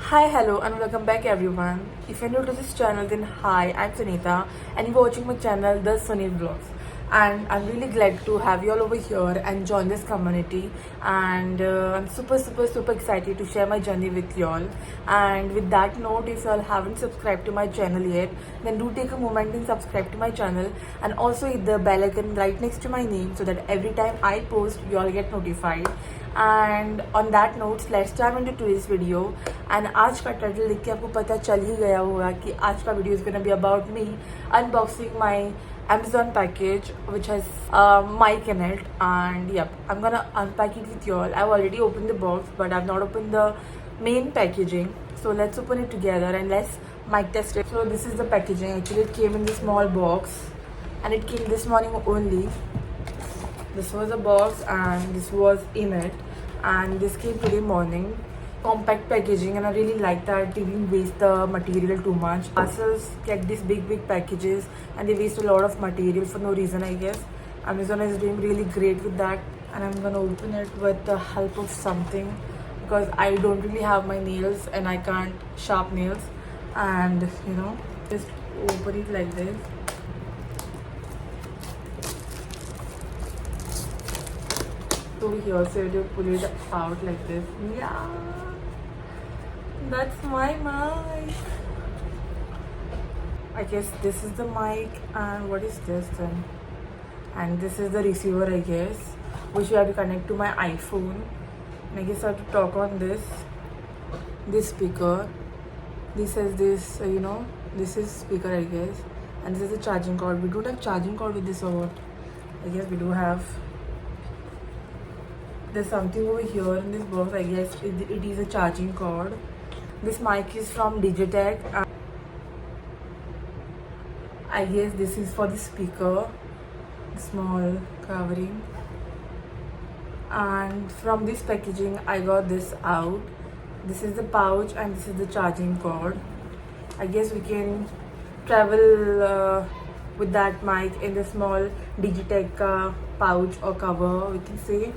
Hi, hello, and welcome back, everyone. If you're new to this channel, then hi, I'm Sunita, and you're watching my channel, The Sunny Vlogs. And I'm really glad to have you all over here and join this community. And I'm super excited to share my journey with you all. And with that note, if you all haven't subscribed to my channel yet, then do take a moment and subscribe to my channel, and also hit the bell icon right next to my name so that every time I post, you all get notified. And on that notes let's dive into today's video. And आज का title देख के आपको पता चल ही गया होगा कि आज का video is gonna be about me unboxing my Amazon package which has mic in it. And yep, I'm gonna unpack it with you all. I've already opened the box, but I've not opened the main packaging, so let's open it together and let's mic test it. So this is the packaging. Actually, it came in this small box and it came this morning only. This was a box and this was in it, and this came today morning. Compact packaging, and I really like that they didn't waste the material too much. Parcels get these big packages and they waste a lot of material for no reason, I guess. Amazon is doing really great with that. And I'm gonna open it with the help of something because I don't really have my nails and I can't sharp nails. And just open it like this. Over here, so you pull it out like this. Yeah, that's my mic. I guess this is the mic, and what is this then? And this is the receiver, I guess, which you have to connect to my iPhone. And I guess I have to talk on this speaker. This is this is speaker, I guess, and this is the charging cord. We don't have charging cord with this, or what? I guess we do have. There's something over here in this box. I guess it is a charging cord. This mic is from Digitech. I guess this is for the speaker, small covering. And from this packaging, I got this out. This is the pouch and this is the charging cord. I guess we can travel with that mic in the small Digitech pouch or cover, we can say.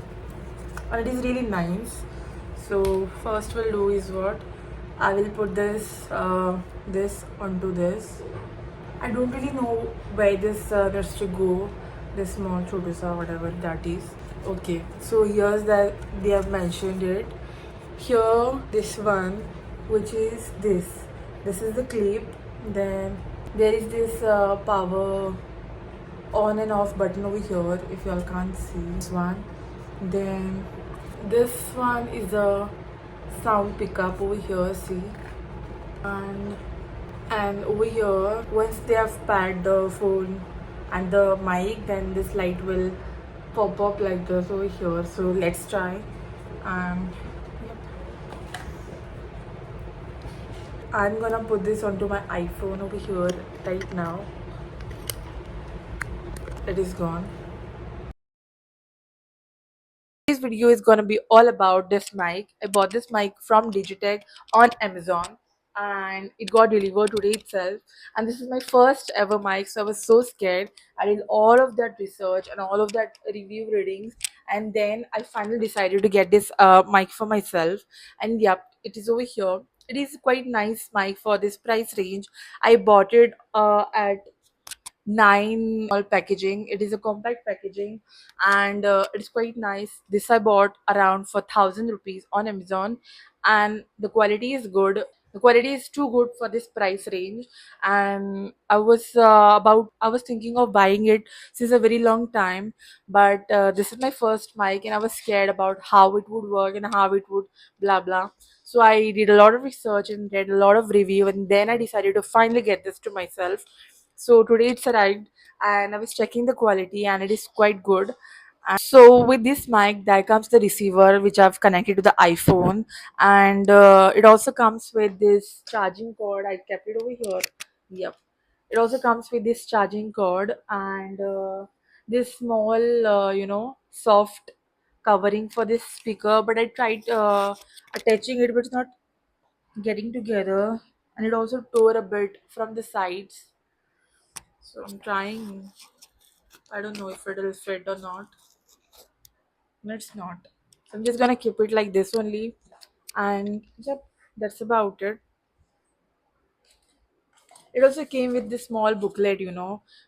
And it is really nice. So first we'll do is what I will put this onto this. I don't really know where this needs to go, this small chotusa, whatever that is. Okay, so here's that they have mentioned it. Here, this one, which is this. This is the clip. Then there is this power on and off button over here, if y'all can't see this one. Then this one is a sound pickup over here, see. And over here, once they have paired the phone and the mic, then this light will pop up like this over here. So let's try. And yep. I'm gonna put this onto my iPhone over here right now. It is gone. This video is gonna be all about this mic. I bought this mic from Digitech on Amazon, and it got delivered today itself. And this is my first ever mic, so I was so scared. I did all of that research and all of that review readings, and then I finally decided to get this mic for myself. And yep, it is over here. It is quite nice mic for this price range. I bought it at 9 small packaging. It is a compact packaging, and it's quite nice. This I bought around for 1,000 rupees on Amazon, and the quality is good. The quality is too good for this price range. And I was thinking of buying it since a very long time, but this is my first mic and I was scared about how it would work and how it would blah blah. So I did a lot of research and read a lot of review, and then I decided to finally get this to myself. So today it's arrived, and I was checking the quality and it is quite good. So with this mic, there comes the receiver which I've connected to the iPhone, and it also comes with this charging cord. I kept it over here. Yep. It also comes with this charging cord and this small, soft covering for this speaker. But I tried attaching it, but it's not getting together, and it also tore a bit from the sides. So I'm trying. I don't know if it'll fit or not. No, it's not. So I'm just gonna keep it like this only. And yep. That's about it. It also came with this small booklet,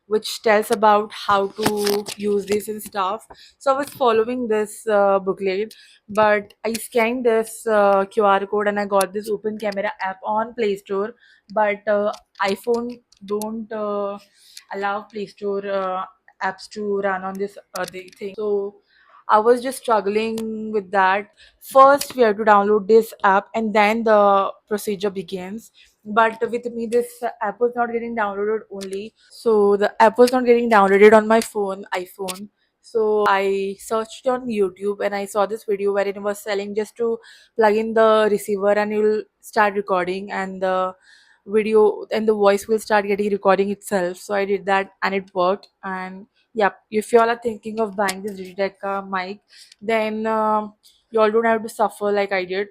which tells about how to use this and stuff. So I was following this booklet, but I scanned this QR code and I got this open camera app on Play Store. But iPhone don't allow Play Store apps to run on this the thing. So I was just struggling with that. First, we have to download this app, and then the procedure begins. But with me, this app was not getting downloaded only. So the app was not getting downloaded on my phone, iPhone. So I searched on YouTube and I saw this video where it was selling just to plug in the receiver and you'll start recording, and the video and the voice will start getting recording itself. So I did that and it worked. And yep, if you all are thinking of buying this Digitech mic, then you all don't have to suffer like I did.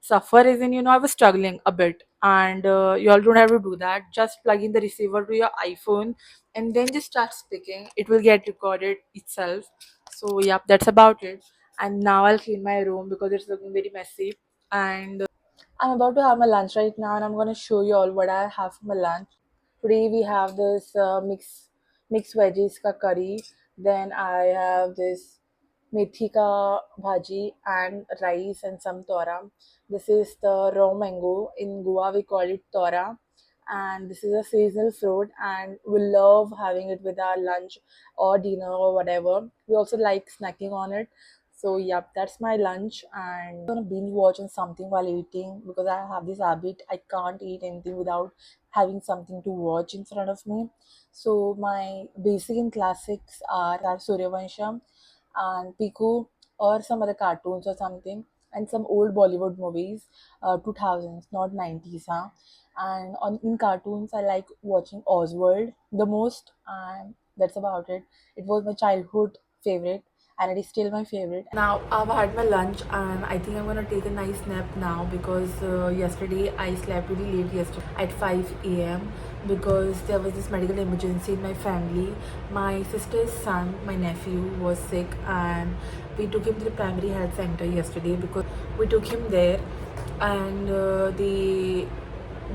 Suffer is in, I was struggling a bit, and you all don't have to do that. Just plug in the receiver to your iPhone and then just start speaking. It will get recorded itself. So yep, that's about it. And now I'll clean my room because it's looking very messy. And I'm about to have my lunch right now, and I'm gonna show you all what I have for my lunch. Today we have this mixed veggies ka curry. Then I have this methi ka bhaji and rice and some tora. This is the raw mango. In Goa we call it tora, and this is a seasonal fruit, and we love having it with our lunch or dinner or whatever. We also like snacking on it. So yep, that's my lunch, and I'm gonna binge watch on something while eating because I have this habit. I can't eat anything without having something to watch in front of me. So my basic and classics are Suryavansham and Piku, or some other cartoons or something, and some old Bollywood movies, 2000s, not 90s, huh? And on in cartoons, I like watching Oswald the most, and that's about it. It was my childhood favorite, and it is still my favorite. Now I've had my lunch, and I think I'm gonna take a nice nap now because yesterday I slept really late yesterday at 5 a.m. because there was this medical emergency in my family. My sister's son, my nephew, was sick, and we took him to the primary health center yesterday because we took him there, and they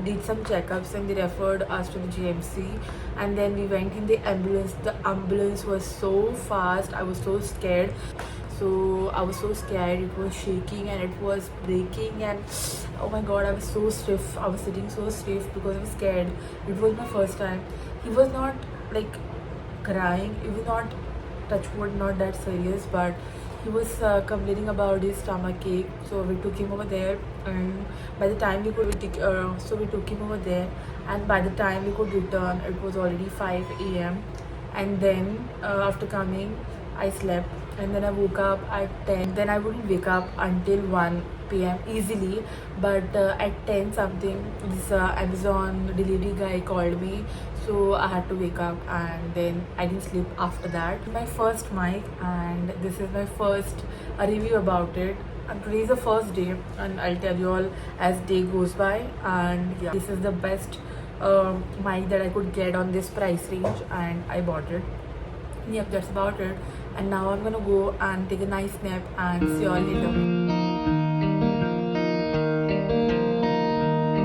did some checkups and they referred us to the GMC, and then we went in the ambulance. The ambulance was so fast, I was so scared. So I was so scared, it was shaking and it was breaking, and oh my god, I was so stiff. I was sitting so stiff because I was scared. It was my first time. He was not like crying, he was not, touch wood, not that serious, but he was complaining about his stomach ache. So we took him over there, and by the time we took him over there, and by the time we could return, it was already 5 a.m. And then after coming, I slept, and then I woke up at 10. Then I wouldn't wake up until 1 p.m. easily, but at 10 something, this Amazon delivery guy called me, so I had to wake up, and then I didn't sleep after that. My first mic, and this is my first review about it. And today is the first day, and I'll tell you all as day goes by. And yeah, this is the best mic that I could get on this price range, and I bought it. Yep, that's about it. And now I'm gonna go and take a nice nap and see you all later.